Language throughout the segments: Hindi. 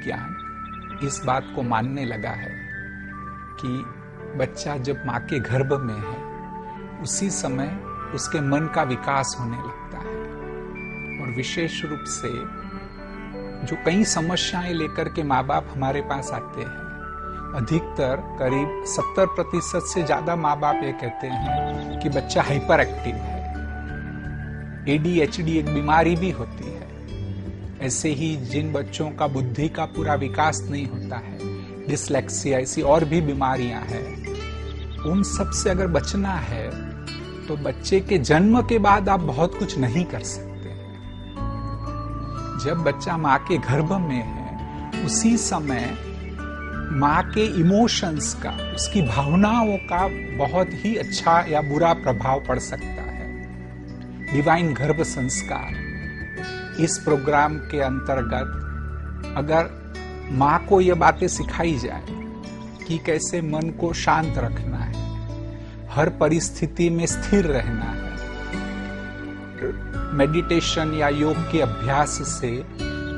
विज्ञान इस बात को मानने लगा है कि बच्चा जब माँ के गर्भ में है उसी समय उसके मन का विकास होने लगता है, और विशेष रूप से जो कई समस्याएं लेकर के माँ बाप हमारे पास आते हैं, अधिकतर करीब 70% से ज्यादा माँ बाप ये कहते हैं कि बच्चा हाइपर एक्टिव है। ADHD एक बीमारी भी होती है। ऐसे ही जिन बच्चों का बुद्धि का पूरा विकास नहीं होता है, डिसलेक्सिया, ऐसी और भी बीमारियां हैं, उन सब से अगर बचना है तो बच्चे के जन्म के बाद आप बहुत कुछ नहीं कर सकते हैं। जब बच्चा माँ के गर्भ में है उसी समय माँ के इमोशंस का, उसकी भावनाओं का बहुत ही अच्छा या बुरा प्रभाव पड़ सकता है। डिवाइन गर्भ संस्कार इस प्रोग्राम के अंतर्गत अगर माँ को ये बातें सिखाई जाए कि कैसे मन को शांत रखना है, हर परिस्थिति में स्थिर रहना है, मेडिटेशन या योग के अभ्यास से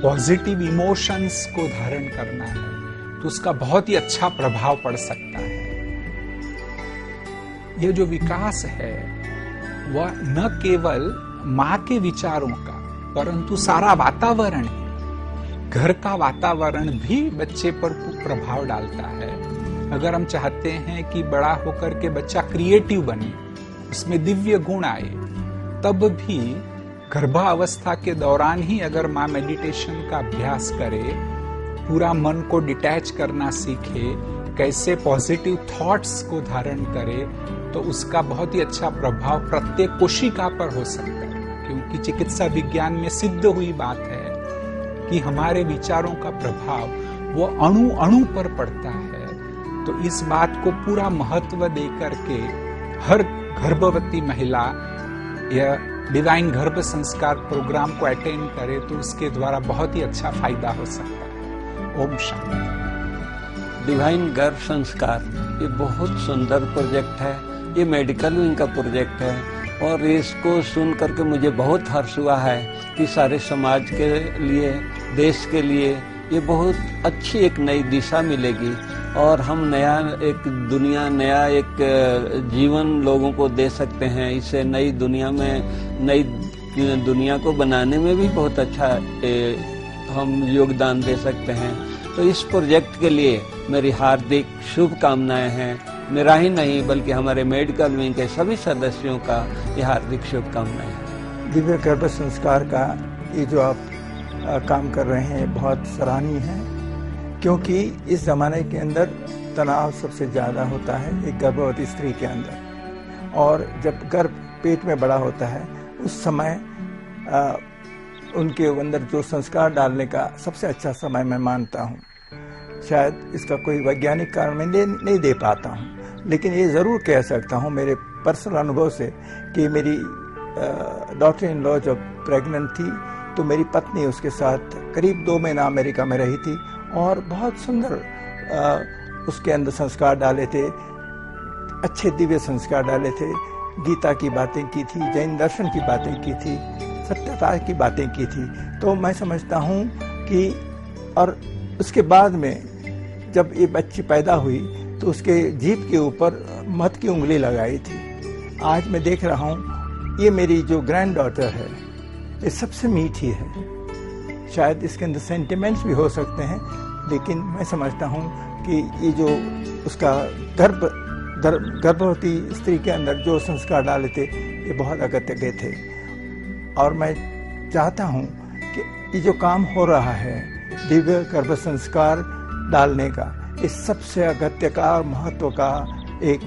पॉजिटिव इमोशंस को धारण करना है, तो उसका बहुत ही अच्छा प्रभाव पड़ सकता है। ये जो विकास है वह न केवल माँ के विचारों का परंतु सारा वातावरण है, घर का वातावरण भी बच्चे पर प्रभाव डालता है। अगर हम चाहते हैं कि बड़ा होकर के बच्चा क्रिएटिव बने, उसमें दिव्य गुण आए, तब भी गर्भावस्था के दौरान ही अगर माँ मेडिटेशन का अभ्यास करे, पूरा मन को डिटैच करना सीखे, कैसे पॉजिटिव थॉट्स को धारण करे, तो उसका बहुत ही अच्छा प्रभाव प्रत्येक कोशिका पर हो सकता है। क्योंकि चिकित्सा विज्ञान में सिद्ध हुई बात है कि हमारे विचारों का प्रभाव वो अणु अणु पर पड़ता है। तो इस बात को पूरा महत्व देकर के हर गर्भवती महिला या डिवाइन गर्भ संस्कार प्रोग्राम को अटेंड करे तो उसके द्वारा बहुत ही अच्छा फायदा हो सकता है। ओम शांति। डिवाइन गर्भ संस्कार ये बहुत सुंदर प्रोजेक्ट है। ये मेडिकल विंग का प्रोजेक्ट है और इसको सुन करके मुझे बहुत हर्ष हुआ है कि सारे समाज के लिए, देश के लिए ये बहुत अच्छी एक नई दिशा मिलेगी और हम नया एक दुनिया, नया एक जीवन लोगों को दे सकते हैं। इससे नई दुनिया में, नई दुनिया को बनाने में भी बहुत अच्छा हम योगदान दे सकते हैं। तो इस प्रोजेक्ट के लिए मेरी हार्दिक शुभकामनाएं हैं। मेरा ही नहीं बल्कि हमारे मेडिकल विंग के सभी सदस्यों का ये हार्दिक शुभकामनाएं हैं। दिव्य गर्भ संस्कार का ये जो आप काम कर रहे हैं बहुत सराहनीय है, क्योंकि इस जमाने के अंदर तनाव सबसे ज़्यादा होता है एक गर्भवती स्त्री के अंदर, और जब गर्भ पेट में बड़ा होता है उस समय उनके अंदर जो संस्कार डालने का सबसे अच्छा समय मैं मानता हूँ। शायद इसका कोई वैज्ञानिक कारण मैं नहीं दे पाता हूँ, लेकिन ये ज़रूर कह सकता हूँ मेरे पर्सनल अनुभव से कि मेरी डॉटर इन लॉ जब प्रेग्नेंट थी तो मेरी पत्नी उसके साथ करीब 2 महीना अमेरिका में रही थी और बहुत सुंदर उसके अंदर संस्कार डाले थे, अच्छे दिव्य संस्कार डाले थे। गीता की बातें की थी, जैन दर्शन की बातें की थी, सत्यता की बातें की थी। तो मैं समझता हूँ कि और उसके बाद में जब ये बच्ची पैदा हुई तो उसके जीभ के ऊपर मध की उंगली लगाई थी। आज मैं देख रहा हूँ ये मेरी जो ग्रैंड डॉटर है ये सबसे मीठी है। शायद इसके अंदर सेंटिमेंट्स भी हो सकते हैं, लेकिन मैं समझता हूँ कि ये जो उसका गर्भवती स्त्री के अंदर जो संस्कार डाले थे ये बहुत अगत्य के थे। और मैं चाहता हूँ कि ये जो काम हो रहा है दिव्य गर्भ संस्कार डालने का, इस सबसे अगत्य का और महत्व का एक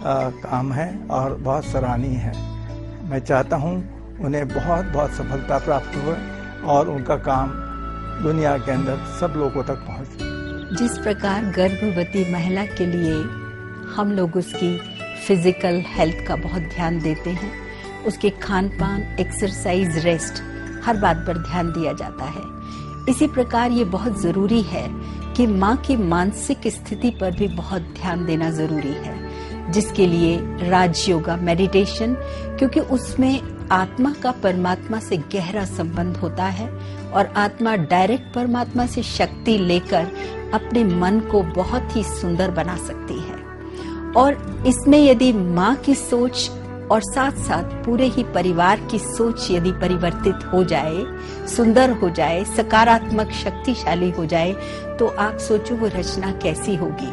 काम है और बहुत सराहनीय है। मैं चाहता हूँ उन्हें बहुत बहुत सफलता प्राप्त हो और उनका काम दुनिया के अंदर सब लोगों तक पहुँचे। जिस प्रकार गर्भवती महिला के लिए हम लोग उसकी फिजिकल हेल्थ का बहुत ध्यान देते हैं, उसके खान पान, एक्सरसाइज, रेस्ट, हर बात पर ध्यान दिया जाता है, इसी प्रकार ये बहुत जरूरी है कि माँ की मानसिक स्थिति पर भी बहुत ध्यान देना जरूरी है, जिसके लिए राज योगा, मेडिटेशन, क्योंकि उसमें आत्मा का परमात्मा से गहरा संबंध होता है और आत्मा डायरेक्ट परमात्मा से शक्ति लेकर अपने मन को बहुत ही सुंदर बना सकती है। और इसमें यदि माँ की सोच और साथ साथ पूरे ही परिवार की सोच यदि परिवर्तित हो जाए, सुंदर हो जाए, सकारात्मक शक्तिशाली हो जाए, तो आप सोचो वो रचना कैसी होगी।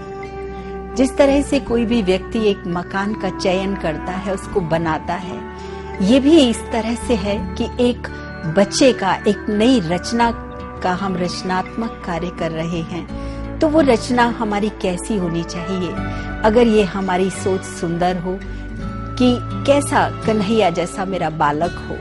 जिस तरह से कोई भी व्यक्ति एक मकान का चयन करता है, उसको बनाता है, ये भी इस तरह से है कि एक बच्चे का एक नई रचना का हम रचनात्मक कार्य कर रहे हैं, तो वो रचना हमारी कैसी होनी चाहिए। अगर ये हमारी सोच सुंदर हो कि कैसा कन्हैया जैसा मेरा बालक हो,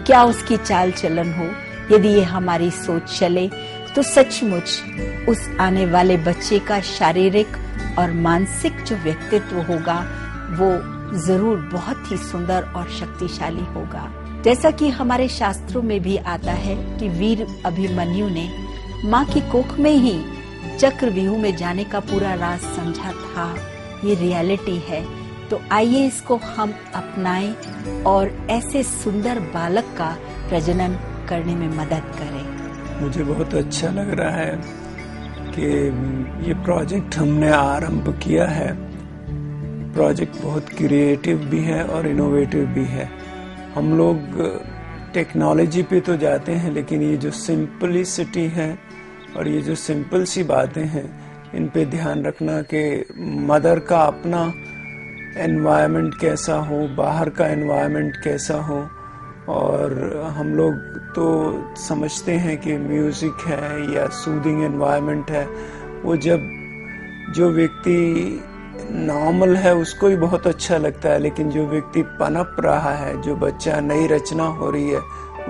क्या उसकी चाल चलन हो, यदि ये हमारी सोच चले तो सचमुच उस आने वाले बच्चे का शारीरिक और मानसिक जो व्यक्तित्व होगा वो जरूर बहुत ही सुंदर और शक्तिशाली होगा। जैसा कि हमारे शास्त्रों में भी आता है कि वीर अभिमन्यु ने माँ की कोख में ही चक्रव्यूह में जाने का पूरा राज समझा था। ये रियलिटी है। तो आइए इसको हम अपनाएं और ऐसे सुंदर बालक का प्रजनन करने में मदद करें। मुझे बहुत अच्छा लग रहा है कि ये प्रोजेक्ट हमने आरंभ किया है। प्रोजेक्ट बहुत क्रिएटिव भी है और इनोवेटिव भी है। हम लोग टेक्नोलॉजी पे तो जाते हैं, लेकिन ये जो सिंपलिसिटी है और ये जो सिंपल सी बातें हैं, इन पे ध्यान रखना कि मदर का अपना एनवायरनमेंट कैसा हो, बाहर का एनवायरनमेंट कैसा हो। और हम लोग तो समझते हैं कि म्यूज़िक है या सूदिंग एनवायरनमेंट है, वो जब जो व्यक्ति नॉर्मल है उसको ही बहुत अच्छा लगता है, लेकिन जो व्यक्ति पनप रहा है, जो बच्चा नई रचना हो रही है,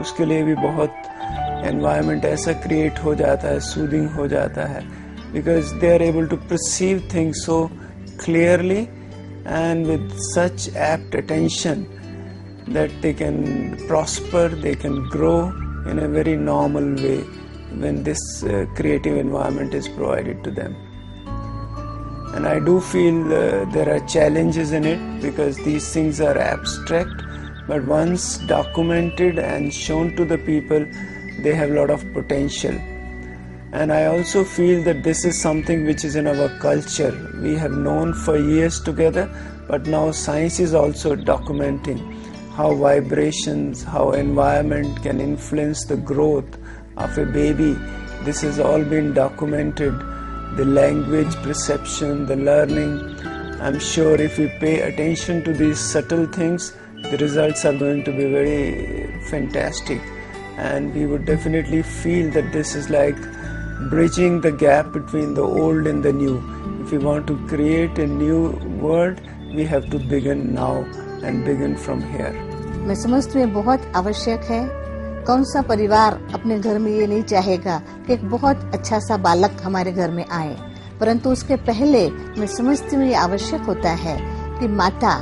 उसके लिए भी बहुत एनवायरनमेंट ऐसा क्रिएट हो जाता है, सूदिंग हो जाता है, because they are able to perceive things so clearly and with such apt attention that they can prosper, they can grow in a very normal way when this creative environment is provided to them. And I do feel there are challenges in it because these things are abstract, but once documented and shown to the people, they have a lot of potential. And I also feel that this is something which is in our culture. We have known for years together, but now science is also documenting how vibrations, how environment can influence the growth of a baby. This has all been documented. The language perception, the learning. I'm sure if we pay attention to these subtle things, the results are going to be very fantastic. And we would definitely feel that this is like bridging the gap between the old and the new. If we want to create a new world, we have to begin now and begin from here. मैं समझती हूँ बहुत आवश्यक है। कौन सा परिवार अपने घर में ये नहीं चाहेगा कि एक बहुत अच्छा सा बालक हमारे घर में आए, परंतु उसके पहले मैं समझती हूँ ये आवश्यक होता है कि माता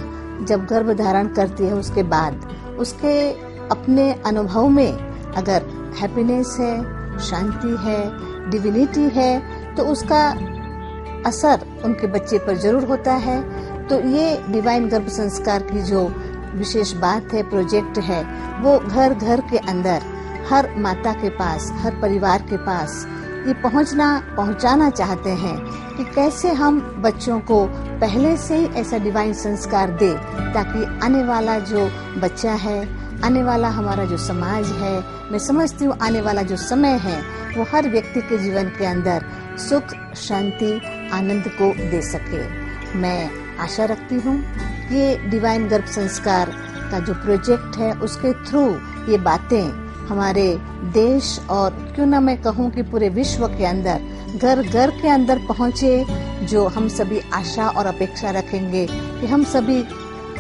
जब गर्भ धारण करती है उसके बाद उसके अपने अनुभव में अगर हैप्पीनेस है, शांति है, डिविनिटी है, तो उसका असर उनके बच्चे पर जरूर होता है। तो ये डिवाइन गर्भ संस्कार की जो विशेष बात है, प्रोजेक्ट है, वो घर घर के अंदर हर माता के पास, हर परिवार के पास ये पहुंचाना चाहते हैं कि कैसे हम बच्चों को पहले से ही ऐसा डिवाइन संस्कार दे ताकि आने वाला जो बच्चा है, आने वाला हमारा जो समाज है, मैं समझती हूँ आने वाला जो समय है वो हर व्यक्ति के जीवन के अंदर सुख, शांति, आनंद को दे सके। मैं आशा रखती हूँ कि ये डिवाइन गर्भ संस्कार का जो प्रोजेक्ट है उसके थ्रू ये बातें हमारे देश और क्यों ना मैं कहूँ कि पूरे विश्व के अंदर घर घर के अंदर पहुँचे, जो हम सभी आशा और अपेक्षा रखेंगे कि हम सभी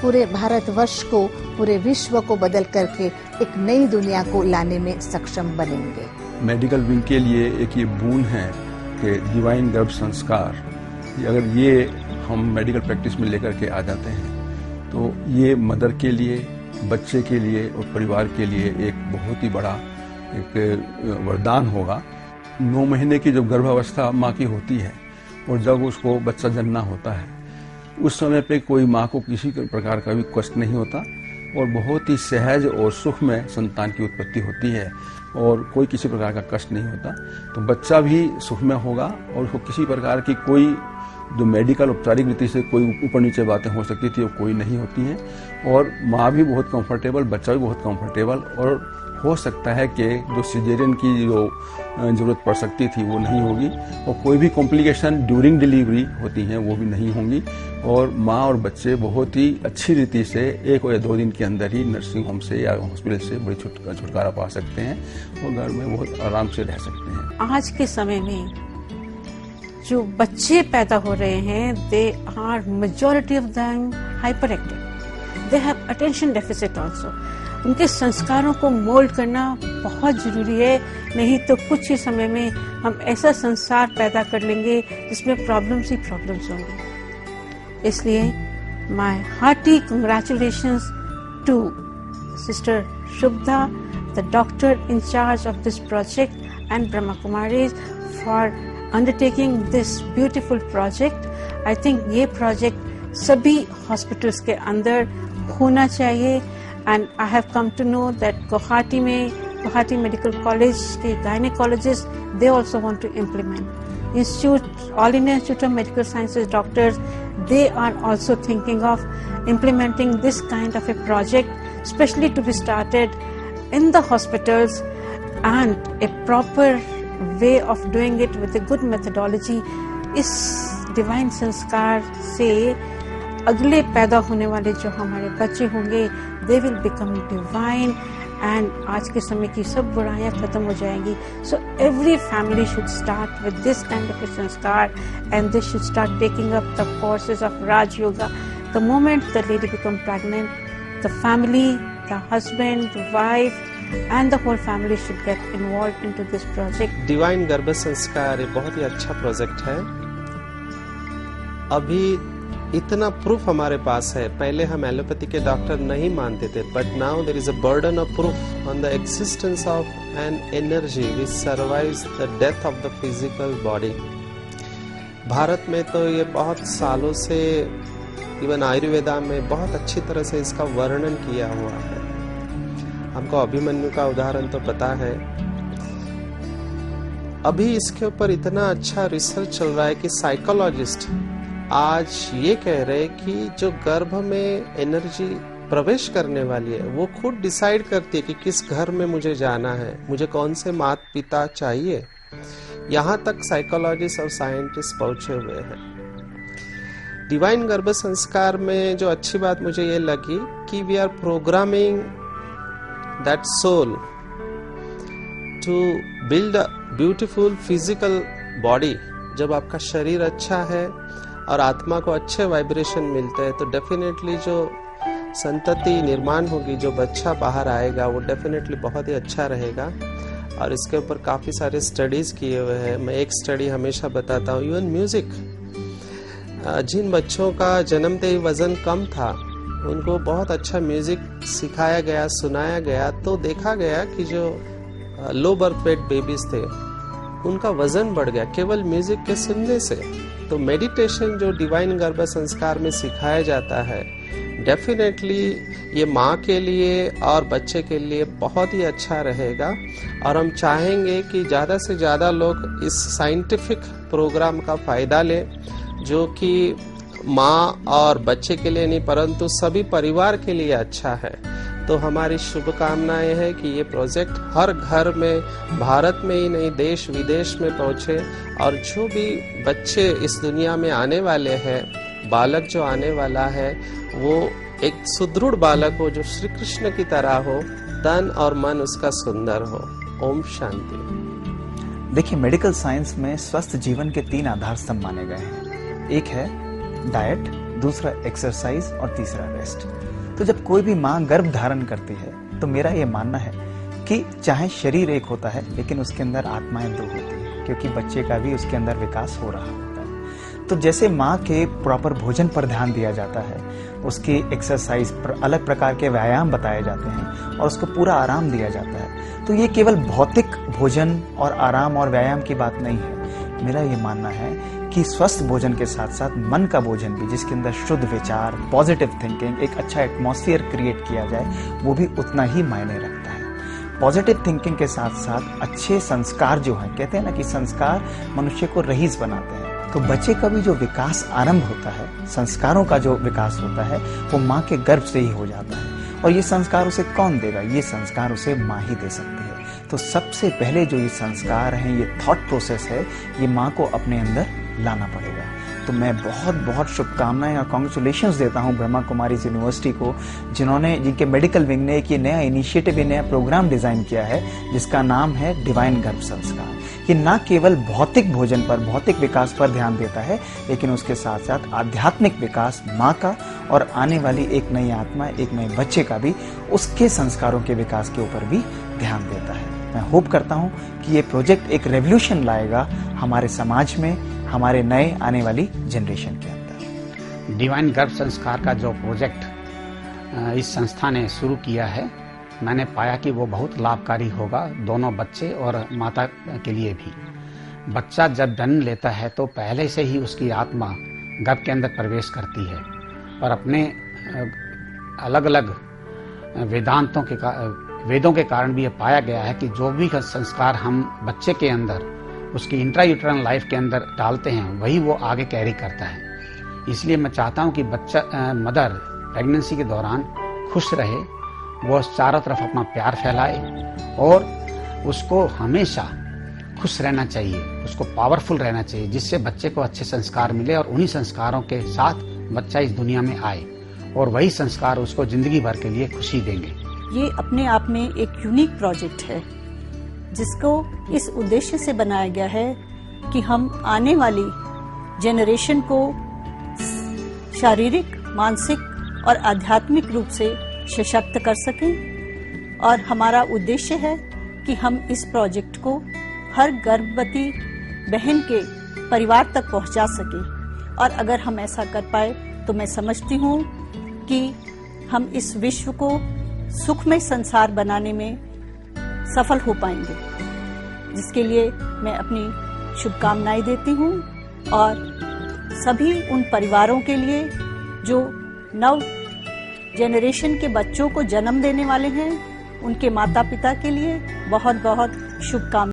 पूरे भारतवर्ष को, पूरे विश्व को बदल करके एक नई दुनिया को लाने में सक्षम बनेंगे। मेडिकल विंग के लिए एक ये बून है कि डिवाइन गर्भ संस्कार, अगर ये हम मेडिकल प्रैक्टिस में लेकर के आ जाते हैं तो ये मदर के लिए, बच्चे के लिए और परिवार के लिए एक बहुत ही बड़ा एक वरदान होगा। 9 महीने की जब गर्भावस्था माँ की होती है और जब उसको बच्चा जन्ना होता है, उस समय पे कोई माँ को किसी प्रकार का भी कष्ट नहीं होता, और बहुत ही सहज और सुख में संतान की उत्पत्ति होती है और कोई किसी प्रकार का कष्ट नहीं होता। तो बच्चा भी सुख में होगा और उसको किसी प्रकार की कोई जो मेडिकल औपचारिक रीति से कोई ऊपर नीचे बातें हो सकती थी वो कोई नहीं होती हैं और माँ भी बहुत कंफर्टेबल, बच्चा भी बहुत कंफर्टेबल और हो सकता है कि जो सिजेरियन की जो ज़रूरत पड़ सकती थी वो नहीं होगी और कोई भी कॉम्प्लिकेशन ड्यूरिंग डिलीवरी होती हैं वो भी नहीं होंगी और माँ और बच्चे बहुत ही अच्छी रीति से 1 या 2 दिन के अंदर ही नर्सिंग होम से या हॉस्पिटल से बड़ी छुटकारा पा सकते हैं और घर में बहुत आराम से रह सकते हैं। आज के समय में जो बच्चे पैदा हो रहे हैं, they are majority of them hyper active, they have attention deficit also. उनके संस्कारों को मोल्ड करना बहुत जरूरी है, नहीं तो कुछ ही समय में हम ऐसा संसार पैदा कर लेंगे जिसमें प्रॉब्लम्स ही प्रॉब्लम्स होंगे। इसलिए my hearty congratulations to sister Shubhada, the doctor in charge of this project, and Brahma Kumaris for undertaking this beautiful project. I think ये प्रोजेक्ट सभी हॉस्पिटल्स के अंदर होना चाहिए। And I have come to know that Guwahati Medical College के gynecologists, they also want to implement. All India Institute of Medical Sciences doctors, they are also thinking of implementing this kind of a project, especially to be started in the hospitals, and a proper way of doing it with a good methodology. इस डिवाइन संस्कार से अगले पैदा होने वाले जो हमारे बच्चे होंगे, they will become divine, and आज के समय की सब बुराइयां खत्म हो जाएंगी। So every family should start with this kind of sanskar, and they should start taking up the courses of Raj yoga. The moment the lady become pregnant, the family, the husband, the wife and the whole family should get involved into this project. Divine गर्भ संस्कार एक बहुत ही अच्छा प्रोजेक्ट है। अभी इतना प्रूफ हमारे पास है, पहले हम एलोपैथी के डॉक्टर नहीं मानते थे, but now there is a burden of proof on the existence of an energy which survives the death of the physical body. Bharat में तो ये बहुत सालों से, इवन आयुर्वेदा में बहुत अच्छी तरह से इसका वर्णन किया हुआ है। हमको अभिमन्यु का उदाहरण तो पता है। अभी इसके ऊपर इतना अच्छा रिसर्च चल रहा है कि साइकोलॉजिस्ट आज ये कह रहे हैं कि जो गर्भ में एनर्जी प्रवेश करने वाली है वो खुद डिसाइड करती है कि किस घर में मुझे जाना है, मुझे कौन से माता पिता चाहिए। यहाँ तक साइकोलॉजिस्ट और साइंटिस्ट पहुंचे हुए हैं। डिवाइन गर्भ संस्कार में जो अच्छी बात मुझे ये लगी कि we are programming that soul to build a beautiful physical body। जब आपका शरीर अच्छा है और आत्मा को अच्छे वाइब्रेशन मिलते हैं तो डेफिनेटली जो संतति निर्माण होगी, जो बच्चा बाहर आएगा वो डेफिनेटली बहुत ही अच्छा रहेगा। और इसके ऊपर काफ़ी सारे स्टडीज़ किए हुए हैं। मैं एक स्टडी हमेशा बताता हूँ, इवन म्यूज़िक, जिन बच्चों का जन्मते ही वज़न कम था उनको बहुत अच्छा म्यूजिक सिखाया गया, सुनाया गया, तो देखा गया कि जो लो बर्थ वेट बेबीज थे उनका वजन बढ़ गया केवल म्यूजिक के सुनने से। तो मेडिटेशन जो डिवाइन गर्भ संस्कार में सिखाया जाता है, डेफिनेटली ये माँ के लिए और बच्चे के लिए बहुत ही अच्छा रहेगा। और हम चाहेंगे कि ज़्यादा से ज़्यादा लोग इस साइंटिफिक प्रोग्राम का फ़ायदा लें, जो कि माँ और बच्चे के लिए नहीं परंतु सभी परिवार के लिए अच्छा है। तो हमारी शुभकामनाएं हैं कि ये प्रोजेक्ट हर घर में, भारत में ही नहीं देश विदेश में पहुँचे, और जो भी बच्चे इस दुनिया में आने वाले हैं, बालक जो आने वाला है वो एक सुदृढ़ बालक हो, जो श्री कृष्ण की तरह हो, तन और मन उसका सुंदर हो। ओम शांति। देखिए, मेडिकल साइंस में स्वस्थ जीवन के 3 आधार स्तंभ माने गए हैं। एक है डाइट, दूसरा एक्सरसाइज और तीसरा रेस्ट। तो जब कोई भी माँ गर्भ धारण करती है तो मेरा ये मानना है कि चाहे शरीर एक होता है लेकिन उसके अंदर आत्माएं 2 होती हैं, क्योंकि बच्चे का भी उसके अंदर विकास हो रहा होता है। तो जैसे माँ के प्रॉपर भोजन पर ध्यान दिया जाता है, उसकी एक्सरसाइज पर अलग प्रकार के व्यायाम बताए जाते हैं और उसको पूरा आराम दिया जाता है, तो ये केवल भौतिक भोजन और आराम और व्यायाम की बात नहीं है। मेरा ये मानना है कि स्वस्थ भोजन के साथ साथ मन का भोजन भी, जिसके अंदर शुद्ध विचार, पॉजिटिव थिंकिंग, एक अच्छा एटमॉस्फेयर क्रिएट किया जाए, वो भी उतना ही मायने रखता है। पॉजिटिव थिंकिंग के साथ साथ अच्छे संस्कार जो हैं, कहते हैं ना कि संस्कार मनुष्य को रईस बनाते हैं, तो बच्चे का भी जो विकास आरंभ होता है, संस्कारों का जो विकास होता है, वो माँ के गर्भ से ही हो जाता है। और ये संस्कार उसे कौन देगा? ये संस्कार उसे माँ ही दे सकती है। तो सबसे पहले जो ये संस्कार हैं, ये थॉट प्रोसेस है, ये माँ को अपने अंदर लाना पड़ेगा। तो मैं बहुत बहुत शुभकामनाएं और कॉन्ग्रेचुलेशंस देता हूं ब्रह्मा कुमारीज यूनिवर्सिटी को, जिनके मेडिकल विंग ने एक ये नया इनिशिएटिव, ये नया प्रोग्राम डिजाइन किया है, जिसका नाम है डिवाइन गर्भ संस्कार। ये ना केवल भौतिक भोजन पर, भौतिक विकास पर ध्यान देता है, लेकिन उसके साथ साथ आध्यात्मिक विकास माँ का और आने वाली एक नई आत्मा, एक नए बच्चे का भी, उसके संस्कारों के विकास के ऊपर भी ध्यान देता है। मैं होप करता हूं कि ये प्रोजेक्ट एक रेवोल्यूशन लाएगा हमारे समाज में, हमारे नए आने वाली जनरेशन के अंदर। डिवाइन गर्भ संस्कार का जो प्रोजेक्ट इस संस्था ने शुरू किया है, मैंने पाया कि वो बहुत लाभकारी होगा दोनों बच्चे और माता के लिए भी। बच्चा जब जन्म लेता है तो पहले से ही उसकी आत्मा गर्भ के अंदर प्रवेश करती है और अपने अलग अलग वेदों के कारण भी ये पाया गया है कि जो भी संस्कार हम बच्चे के अंदर, उसकी इंट्रायूटरल लाइफ के अंदर डालते हैं, वही वो आगे कैरी करता है। इसलिए मैं चाहता हूँ कि मदर प्रेगनेंसी के दौरान खुश रहे, वो चारों तरफ अपना प्यार फैलाए और उसको हमेशा खुश रहना चाहिए, उसको पावरफुल रहना चाहिए, जिससे बच्चे को अच्छे संस्कार मिले और उन्हीं संस्कारों के साथ बच्चा इस दुनिया में आए और वही संस्कार उसको जिंदगी भर के लिए खुशी देंगे। ये अपने आप में एक यूनिक प्रोजेक्ट है, जिसको इस उद्देश्य से बनाया गया है कि हम आने वाली जनरेशन को शारीरिक, मानसिक और आध्यात्मिक रूप से सशक्त कर सकें। और हमारा उद्देश्य है कि हम इस प्रोजेक्ट को हर गर्भवती बहन के परिवार तक पहुंचा सकें। और अगर हम ऐसा कर पाए तो मैं समझती हूँ कि हम इस विश्व को सुखमय संसार बनाने में सफल हो पाएंगे, जिसके लिए मैं अपनी शुभकामनाएं देती हूँ। और सभी उन परिवारों के लिए जो नव जनरेशन के बच्चों को जन्म देने वाले हैं, उनके माता पिता के लिए बहुत बहुत शुभकामनाएं।